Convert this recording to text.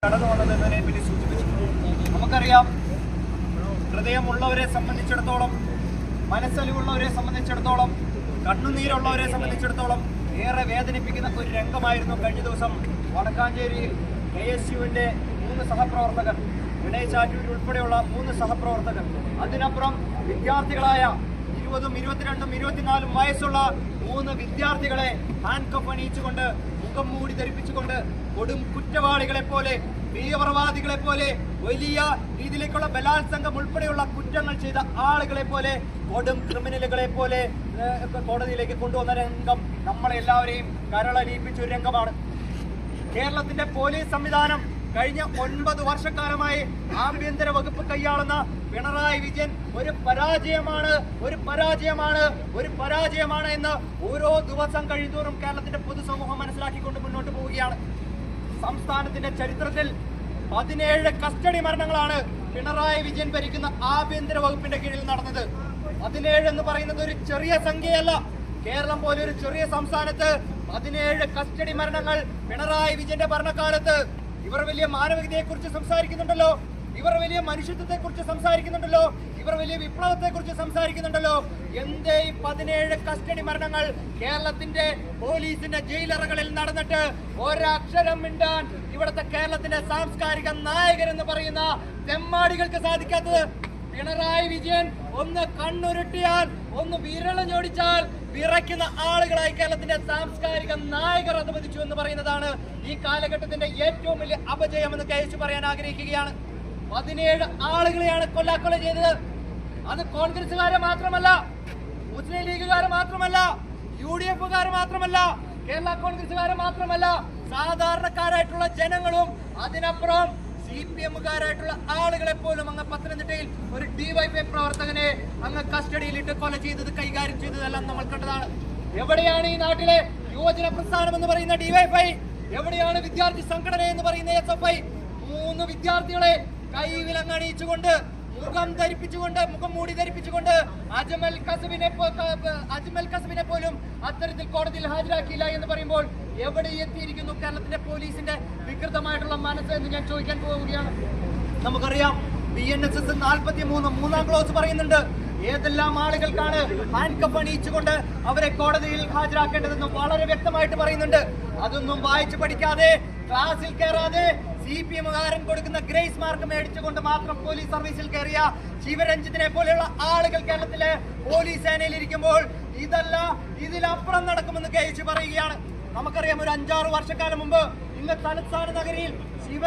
കടന്നു വന്നതെന്നതിനെ പറ്റി സൂചിപ്പിച്ചു. നമുക്കറിയാം, ഹൃദയമുള്ളവരെ സംബന്ധിച്ചിടത്തോളം, മനസ്സലിവുള്ളവരെ സംബന്ധിച്ചിടത്തോളം, കണ്ണുനീരുള്ളവരെ സംബന്ധിച്ചിടത്തോളം ഏറെ വേദനിപ്പിക്കുന്ന ഒരു രംഗമായിരുന്നു കഴിഞ്ഞ ദിവസം വടക്കാഞ്ചേരിയിൽ KSUവിൻ്റെ 3 സഹപ്രവർത്തകർ, വിനയ് ചാറ്റൂർ ഉൾപ്പെടെയുള്ള 3 സഹപ്രവർത്തകർ, അതിനപ്പുറം വിദ്യാർത്ഥികളായ 20, 22, 24 വയസ്സുള്ള 3 വിദ്യാർത്ഥികളെ ഹാൻഡ് കഫ് അണിയിച്ചുകൊണ്ട്, മുഖം മൂടി ധരിപ്പിച്ചുകൊണ്ട്, കൊടും കുറ്റവാളികളെ പോലെ, തീവ്രവാദികളെ പോലെ, വലിയ രീതിയിലേക്കുള്ള ബലാത്സംഗം ഉൾപ്പെടെയുള്ള കുറ്റങ്ങൾ ചെയ്ത ആളുകളെ പോലെ, കൊടും ക്രിമിനലുകളെ പോലെ കോടതിയിലേക്ക് കൊണ്ടുവന്ന രംഗം നമ്മളെല്ലാവരെയും കരളലിയിപ്പിച്ച ഒരു രംഗമാണ്. കേരളത്തിന്റെ പോലീസ് സംവിധാനം കഴിഞ്ഞ 9 വർഷക്കാലമായി ആഭ്യന്തര വകുപ്പ് കൈയാളുന്ന പിണറായി വിജയൻ ഒരു പരാജയമാണ് എന്ന് ഓരോ ദിവസം കഴിയുന്തോറും കേരളത്തിന്റെ പൊതുസമൂഹം മനസ്സിലാക്കിക്കൊണ്ട് മുന്നോട്ട് പോവുകയാണ്. സംസ്ഥാനത്തിന്റെ ചരിത്രത്തിൽ 17 കസ്റ്റഡി മരണങ്ങളാണ് പിണറായി വിജയൻ ഭരിക്കുന്ന ആഭ്യന്തര വകുപ്പിന്റെ കീഴിൽ നടന്നത്. 17 എന്ന് പറയുന്നത് ഒരു ചെറിയ സംഖ്യയല്ല. കേരളം പോലെ ഒരു ചെറിയ സംസ്ഥാനത്ത് 17 കസ്റ്റഡി മരണങ്ങൾ പിണറായി വിജയന്റെ ഭരണകാലത്ത്. ഇവർ വലിയ മാനവികതയെക്കുറിച്ച് സംസാരിക്കുന്നുണ്ടല്ലോ, ഇവർ വലിയ മനുഷ്യത്വത്തെക്കുറിച്ച് സംസാരിക്കുന്നുണ്ടല്ലോ, ഇവർ വലിയ വിപ്ലവത്തെക്കുറിച്ച് സംസാരിക്കുന്നുണ്ടല്ലോ. എന്തേ ഈ 17 കസ്റ്റഡി മരണങ്ങൾ കേരളത്തിന്റെ പോലീസിന്റെ ജയിലറകളിൽ നടന്നിട്ട് ഒരക്ഷരം മിണ്ടാൻ ഇവിടുത്തെ കേരളത്തിന്റെ സാംസ്കാരിക നായകരെന്ന് പറയുന്ന തെമ്മാടികൾക്ക് സാധിക്കാത്തത്? പിണറായി വിജയൻ ഒന്ന് കണ്ണുരുട്ടിയാൽ, ഒന്ന് വിരളഞ്ഞോടിച്ചാൽ വിറയ്ക്കുന്ന ആളുകളായി കേരളത്തിന്റെ സാംസ്കാരിക നായകർ അനുവദിച്ചു എന്ന് പറയുന്നതാണ് ഈ കാലഘട്ടത്തിന്റെ ഏറ്റവും വലിയ അപജയമെന്ന് KSU പറയാൻ ആഗ്രഹിക്കുകയാണ്. 17 ആളുകളെയാണ് കൊല്ലാക്കൊല ചെയ്തത്. അത് കോൺഗ്രസുകാരെ മാത്രമല്ല, മുസ്ലിം ലീഗുകാരെ മാത്രമല്ല, UDFകാരെ മാത്രമല്ല, കേരള കോൺഗ്രസുകാരെ മാത്രമല്ല, സാധാരണക്കാരായിട്ടുള്ള ജനങ്ങളും, അതിനപ്പുറം CPMകാരായിട്ടുള്ള ആളുകളെ പോലും അങ്ങ് പത്തനംതിട്ടയിൽ ഒരു DYFI പ്രവർത്തകനെ അങ്ങ് കസ്റ്റഡിയിലിട്ട് കൊല ചെയ്തത്, കൈകാര്യം ചെയ്തതെല്ലാം നമ്മൾ കണ്ടതാണ്. എവിടെയാണ് ഈ നാട്ടിലെ യുവജന പ്രസ്ഥാനം എന്ന് പറയുന്ന DYFI? എവിടെയാണ് വിദ്യാർത്ഥി സംഘടന എന്ന് പറയുന്ന SFI? 3 വിദ്യാർത്ഥികളെ കൈവിലങ്ങണിയിച്ചുകൊണ്ട്, മുഖം മൂടി ധരിപ്പിച്ചുകൊണ്ട് അജ്മൽ കസബിനെ പോലും അത്തരത്തിൽ കോടതിയിൽ ഹാജരാക്കിയില്ല എന്ന് പറയുമ്പോൾ എവിടെ എത്തിയിരിക്കുന്നു കേരളത്തിന്റെ പോലീസിന്റെ വികൃതമായിട്ടുള്ള മനസ്സ് എന്ന് ഞാൻ ചോദിക്കാൻ പോവുകയാണ്. നമുക്കറിയാം, BNSS 43 3-ാം ക്ലോസ് പറയുന്നുണ്ട് ഏതെല്ലാം ആളുകൾക്കാണ് ഹാൻഡ് കഫ് അണിയിച്ചുകൊണ്ട് അവരെ കോടതിയിൽ ഹാജരാക്കേണ്ടതെന്ന് വളരെ വ്യക്തമായിട്ട് പറയുന്നുണ്ട്. അതൊന്നും വായിച്ചു പഠിക്കാതെ, ക്ലാസ്സിൽ കയറാതെ, CPMകാരൻ കൊടുക്കുന്ന ഗ്രേസ് മാർക്ക് മേടിച്ചുകൊണ്ട് മാത്രം പോലീസ് സർവീസിൽ കയറിയ ശിവരഞ്ജിത്തിനെ പോലെയുള്ള ആളുകൾ കേരളത്തിലെ പോലീസ് സേനയിൽ ഇരിക്കുമ്പോൾ ഇതിലപ്പുറം നടക്കുമെന്ന് KSU പറയുകയാണ്. നമുക്കറിയാം, ഒരു 5-6 വർഷക്കാലം മുമ്പ് ഇന്ന് തലസ്ഥാന നഗരിയിൽ